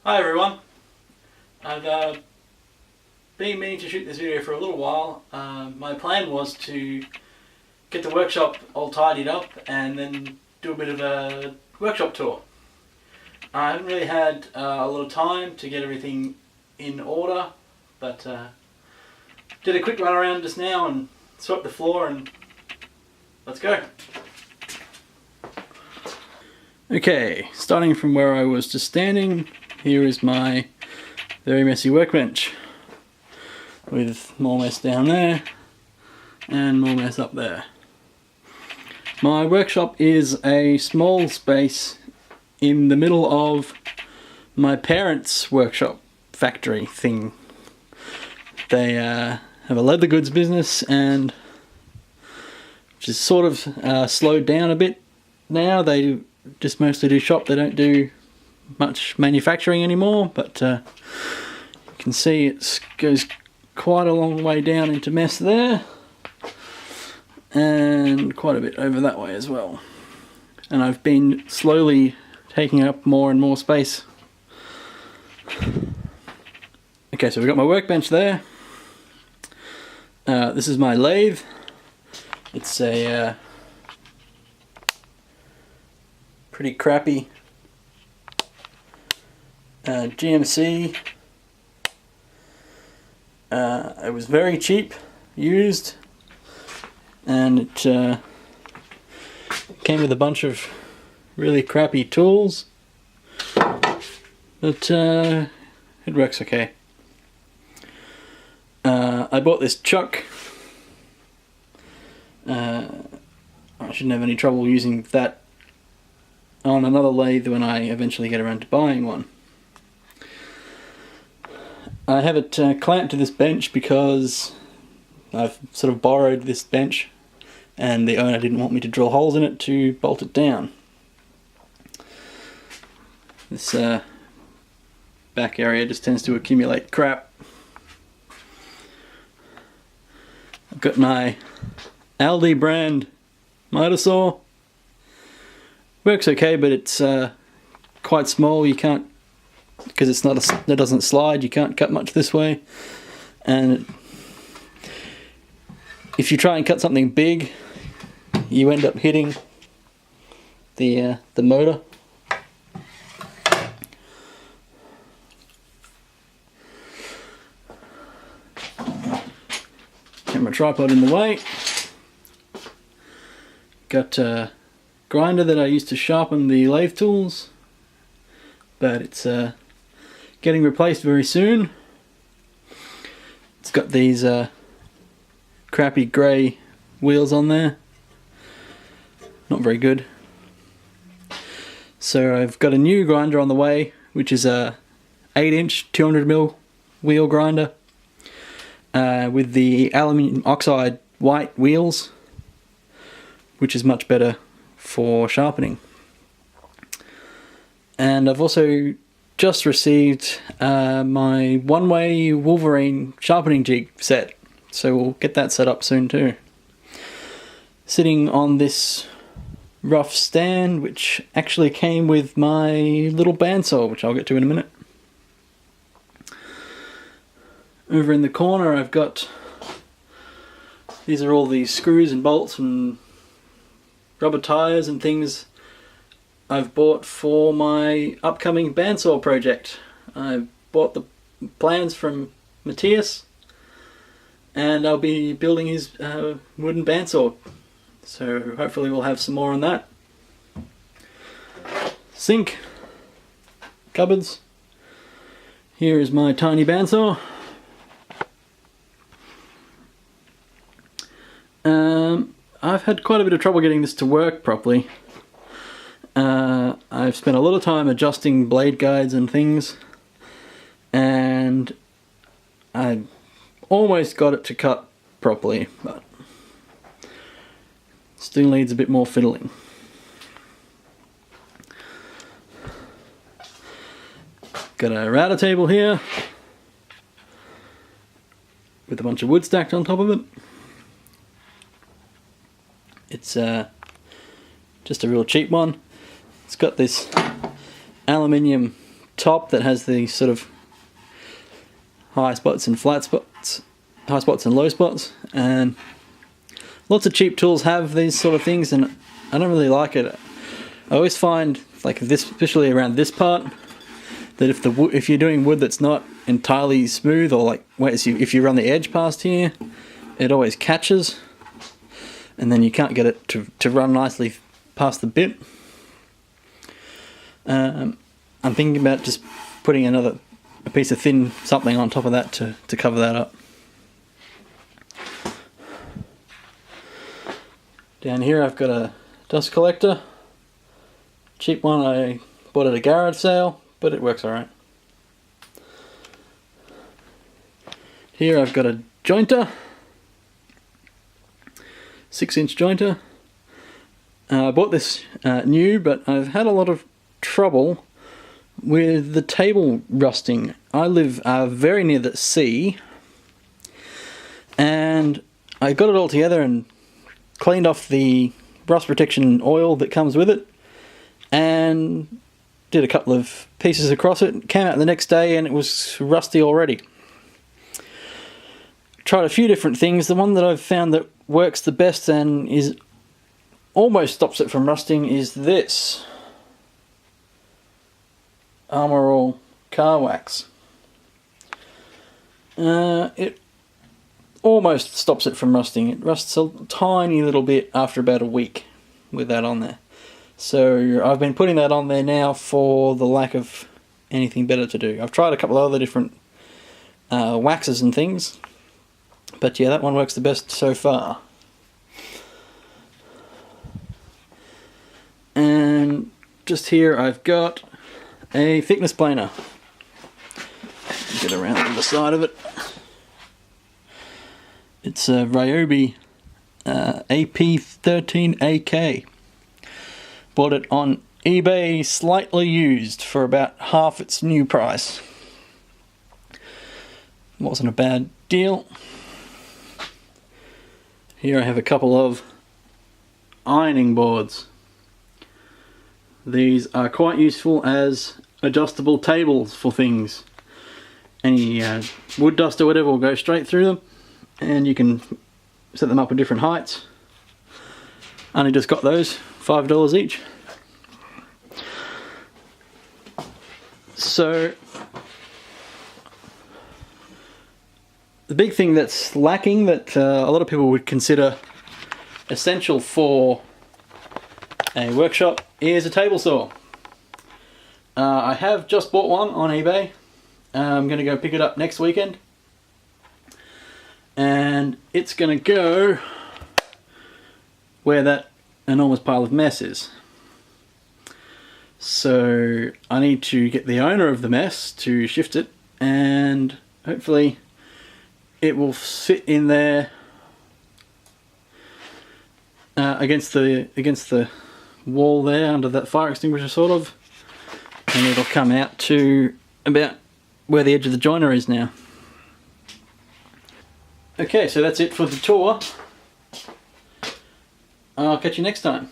Hi everyone, I've been meaning to shoot this video for a little while. My plan was to get the workshop all tidied up and then do a bit of a workshop tour. I haven't really had a lot of time to get everything in order, but did a quick run around just now and swept the floor and let's go. Okay, starting from where I was just standing, here is my very messy workbench with more mess down there and more mess up there. My workshop is a small space in the middle of my parents' workshop factory thing. They have a leather goods business, and which is sort of slowed down a bit now. They just mostly do shop, they don't do much manufacturing anymore, but you can see it goes quite a long way down into mess there and quite a bit over that way as well, and I've been slowly taking up more and more space. Okay, so we've got my workbench there. This is my lathe. It's a pretty crappy GMC. It was very cheap, used, and it came with a bunch of really crappy tools, but it works okay. I bought this chuck. I shouldn't have any trouble using that on another lathe when I eventually get around to buying one. I have it clamped to this bench because I've sort of borrowed this bench and the owner didn't want me to drill holes in it to bolt it down. This back area just tends to accumulate crap. I've got my Aldi brand miter saw. Works okay, but it's quite small. You can't, because it's not it doesn't slide, you can't cut much this way, and if you try and cut something big, you end up hitting the motor. Get my tripod in the way. Got a grinder that I used to sharpen the lathe tools, but it's getting replaced very soon. It's got these crappy grey wheels on there. Not very good. So I've got a new grinder on the way, which is a 8-inch 200mm wheel grinder with the aluminium oxide white wheels, which is much better for sharpening. And I've also just received my one-way Wolverine sharpening jig set, so we'll get that set up soon too. Sitting on this rough stand, which actually came with my little bandsaw, which I'll get to in a minute. Over in the corner I've got, these are all these screws and bolts and rubber tires and things I've bought for my upcoming bandsaw project. I bought the plans from Matthias, and I'll be building his wooden bandsaw. So hopefully we'll have some more on that. Sink, cupboards. Here is my tiny bandsaw. I've had quite a bit of trouble getting this to work properly. I've spent a lot of time adjusting blade guides and things, and I almost got it to cut properly, but still needs a bit more fiddling. Got a router table here with a bunch of wood stacked on top of it. It's just a real cheap one. It's got this aluminium top that has the sort of high spots and flat spots, high spots and low spots, and lots of cheap tools have these sort of things, and I don't really like it. I always find, like this, especially around this part, that if you're doing wood that's not entirely smooth, or like if you run the edge past here, it always catches, and then you can't get it to run nicely past the bit. I'm thinking about just putting a piece of thin something on top of that to cover that up. Down here I've got a dust collector, cheap one. I bought at a garage sale, but it works alright. Here I've got a jointer, 6-inch jointer. I bought this new, but I've had a lot of trouble with the table rusting. I live very near the sea, and I got it all together and cleaned off the rust protection oil that comes with it, and did a couple of pieces across it. Came out the next day and it was rusty already. Tried a few different things. The one that I've found that works the best and almost stops it from rusting is this Armor All car wax. It almost stops it from rusting. It rusts a tiny little bit after about a week with that on there. So I've been putting that on there now for the lack of anything better to do. I've tried a couple of other different waxes and things, but yeah, that one works the best so far. And just here I've got a thickness planer. Get around to the side of it. It's a Ryobi AP13AK. Bought it on eBay, slightly used, for about half its new price. Wasn't a bad deal. Here I have a couple of ironing boards. These are quite useful as adjustable tables for things. Any wood dust or whatever will go straight through them, and you can set them up at different heights. Only just got those, $5 each. So the big thing that's lacking, that a lot of people would consider essential for a workshop, is a table saw. I have just bought one on eBay. I'm going to go pick it up next weekend, and it's going to go where that enormous pile of mess is. So I need to get the owner of the mess to shift it, and hopefully it will fit in there against the wall there under that fire extinguisher, sort of, and it'll come out to about where the edge of the joiner is now. Okay, so that's it for the tour. I'll catch you next time.